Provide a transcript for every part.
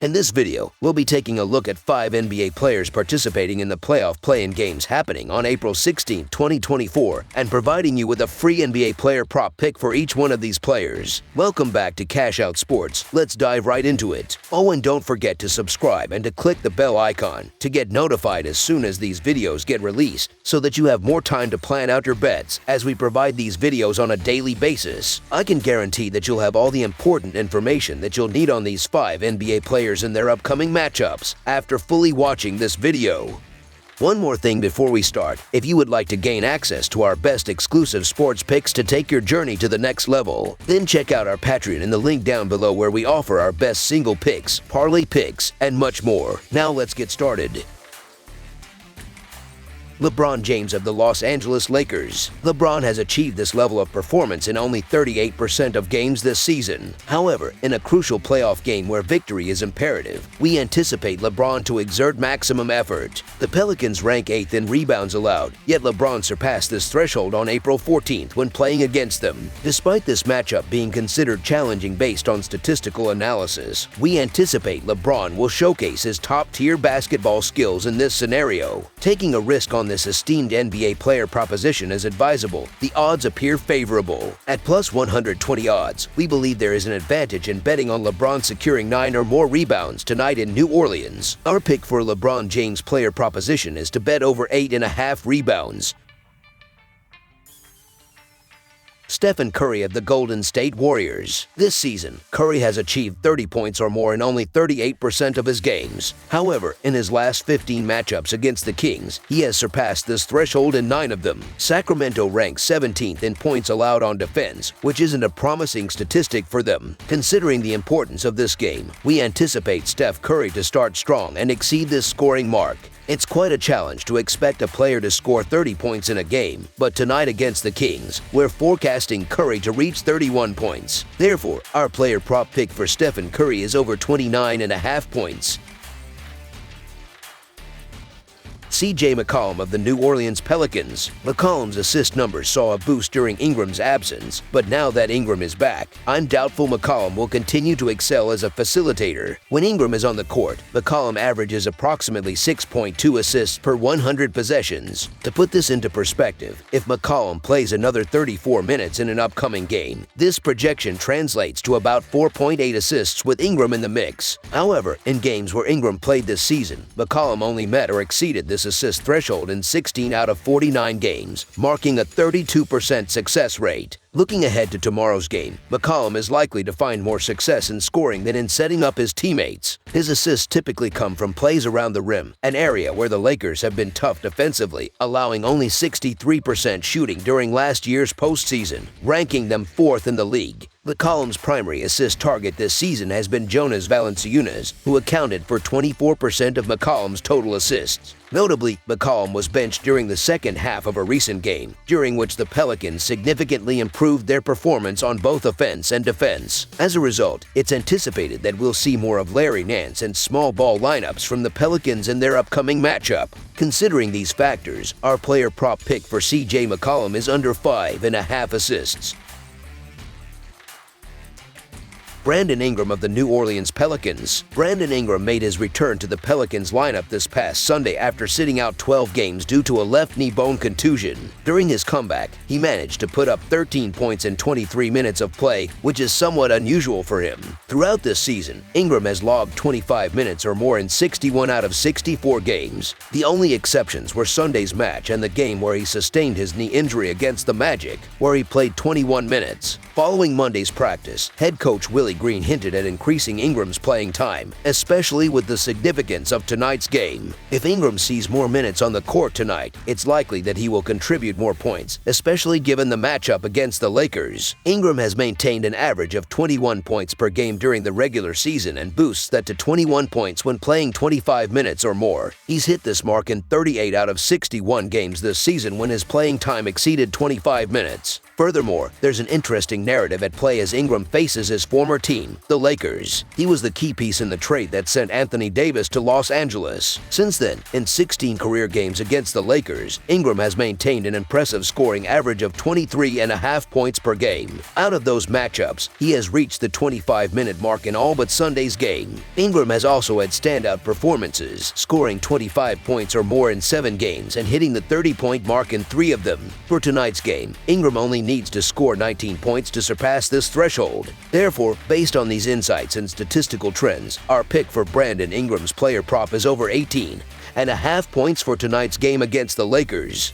In this video, we'll be taking a look at 5 NBA players participating in the playoff play-in games happening on April 16, 2024, and providing you with a free NBA player prop pick for each one of these players. Welcome back to Cash Out Sports. Let's dive right into it. Oh, and don't forget to subscribe and to click the bell icon to get notified as soon as these videos get released, so that you have more time to plan out your bets as we provide these videos on a daily basis. I can guarantee that you'll have all the important information that you'll need on these 5 NBA players in their upcoming matchups after fully watching this video. One more thing before we start: if you would like to gain access to our best exclusive sports picks to take your journey to the next level, then check out our Patreon in the link down below, where we offer our best single picks, parlay picks, and much more. Now let's get started. LeBron James of the Los Angeles Lakers. LeBron has achieved this level of performance in only 38% of games this season. However, in a crucial playoff game where victory is imperative, we anticipate LeBron to exert maximum effort. The Pelicans rank 8th in rebounds allowed, yet LeBron surpassed this threshold on April 14th when playing against them. Despite this matchup being considered challenging based on statistical analysis, we anticipate LeBron will showcase his top-tier basketball skills in this scenario. Taking a risk on this esteemed NBA player proposition is advisable. The odds appear favorable. At plus 120 odds, we believe there is an advantage in betting on LeBron securing 9 or more rebounds tonight in New Orleans. Our pick for LeBron James player proposition is to bet over 8.5 rebounds. Stephen Curry of the Golden State Warriors. This season, Curry has achieved 30 points or more in only 38% of his games. However, in his last 15 matchups against the Kings, he has surpassed this threshold in 9 of them. Sacramento ranks 17th in points allowed on defense, which isn't a promising statistic for them. Considering the importance of this game, we anticipate Steph Curry to start strong and exceed this scoring mark. It's quite a challenge to expect a player to score 30 points in a game, but tonight against the Kings, we're forecasting Curry to reach 31 points. Therefore, our player prop pick for Stephen Curry is over 29.5 points. McCollum of the New Orleans Pelicans. McCollum's assist numbers saw a boost during Ingram's absence, but now that Ingram is back, I'm doubtful McCollum will continue to excel as a facilitator. When Ingram is on the court, McCollum averages approximately 6.2 assists per 100 possessions. To put this into perspective, if McCollum plays another 34 minutes in an upcoming game, this projection translates to about 4.8 assists with Ingram in the mix. However, in games where Ingram played this season, McCollum only met or exceeded this assist threshold in 16 out of 49 games, marking a 32% success rate. Looking ahead to tomorrow's game, McCollum is likely to find more success in scoring than in setting up his teammates. His assists typically come from plays around the rim, an area where the Lakers have been tough defensively, allowing only 63% shooting during last year's postseason, ranking them 4th in the league. McCollum's primary assist target this season has been Jonas Valanciunas, who accounted for 24% of McCollum's total assists. Notably, McCollum was benched during the second half of a recent game, during which the Pelicans significantly improved their performance on both offense and defense. As a result, it's anticipated that we'll see more of Larry Nance and small ball lineups from the Pelicans in their upcoming matchup. Considering these factors, our player prop pick for McCollum is under 5.5 assists. Brandon Ingram of the New Orleans Pelicans. Brandon Ingram made his return to the Pelicans lineup this past Sunday after sitting out 12 games due to a left knee bone contusion. During his comeback, he managed to put up 13 points in 23 minutes of play, which is somewhat unusual for him. Throughout this season, Ingram has logged 25 minutes or more in 61 out of 64 games. The only exceptions were Sunday's match and the game where he sustained his knee injury against the Magic, where he played 21 minutes. Following Monday's practice, head coach Willie Green hinted at increasing Ingram's playing time, especially with the significance of tonight's game. If Ingram sees more minutes on the court tonight, it's likely that he will contribute more points, especially given the matchup against the Lakers. Ingram has maintained an average of 21 points per game during the regular season and boosts that to 21 points when playing 25 minutes or more. He's hit this mark in 38 out of 61 games this season when his playing time exceeded 25 minutes. Furthermore, there's an interesting narrative at play as Ingram faces his former team, the Lakers. He was the key piece in the trade that sent Anthony Davis to Los Angeles. Since then, in 16 career games against the Lakers, Ingram has maintained an impressive scoring average of 23.5 points per game. Out of those matchups, he has reached the 25-minute mark in all but Sunday's game. Ingram has also had standout performances, scoring 25 points or more in 7 games and hitting the 30-point mark in 3 of them. For tonight's game, Ingram only needs to score 19 points to surpass this threshold. Therefore, based on these insights and statistical trends, our pick for Brandon Ingram's player prop is over 18.5 points for tonight's game against the Lakers.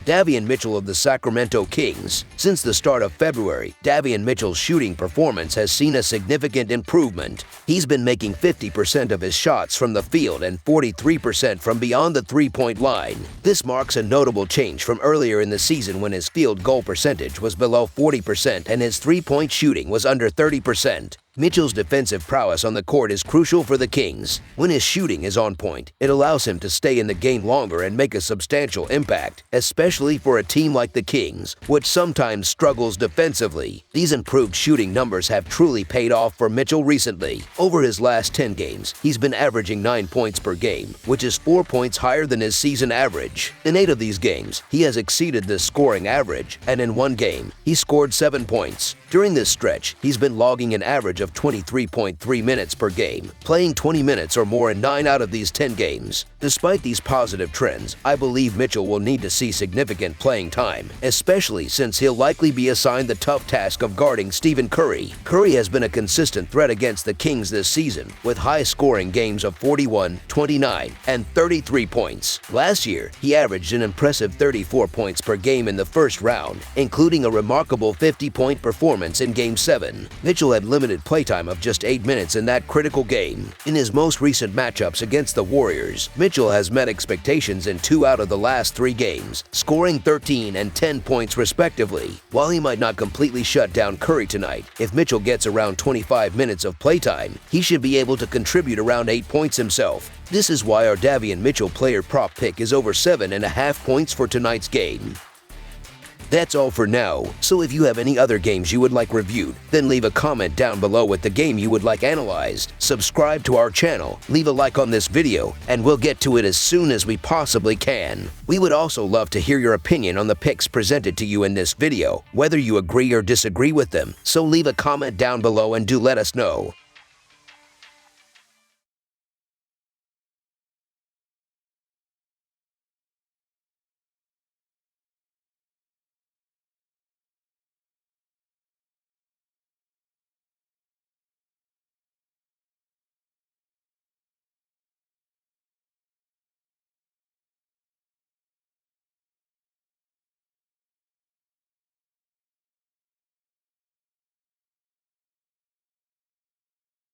Davion Mitchell of the Sacramento Kings. Since the start of February, Davion Mitchell's shooting performance has seen a significant improvement. He's been making 50% of his shots from the field and 43% from beyond the three-point line. This marks a notable change from earlier in the season when his field goal percentage was below 40% and his three-point shooting was under 30%. Mitchell's defensive prowess on the court is crucial for the Kings. When his shooting is on point, it allows him to stay in the game longer and make a substantial impact, especially for a team like the Kings, which sometimes struggles defensively. These improved shooting numbers have truly paid off for Mitchell recently. Over his last 10 games, he's been averaging 9 points per game, which is 4 points higher than his season average. In 8 of these games, he has exceeded this scoring average, and in 1 game, he scored 7 points. During this stretch, he's been logging an average of 23.3 minutes per game, playing 20 minutes or more in 9 out of these 10 games. Despite these positive trends, I believe Mitchell will need to see significant playing time, especially since he'll likely be assigned the tough task of guarding Stephen Curry. Curry has been a consistent threat against the Kings this season, with high-scoring games of 41, 29, and 33 points. Last year, he averaged an impressive 34 points per game in the first round, including a remarkable 50-point performance in Game 7. Mitchell had limited playtime of just 8 minutes in that critical game. In his most recent matchups against the Warriors, Mitchell has met expectations in 2 out of the last 3 games, scoring 13 and 10 points respectively. While he might not completely shut down Curry tonight, if Mitchell gets around 25 minutes of playtime, he should be able to contribute around 8 points himself. This is why our Davion Mitchell player prop pick is over 7.5 points for tonight's game. That's all for now, so if you have any other games you would like reviewed, then leave a comment down below with the game you would like analyzed. Subscribe to our channel, leave a like on this video, and we'll get to it as soon as we possibly can. We would also love to hear your opinion on the picks presented to you in this video, whether you agree or disagree with them, so leave a comment down below and do let us know.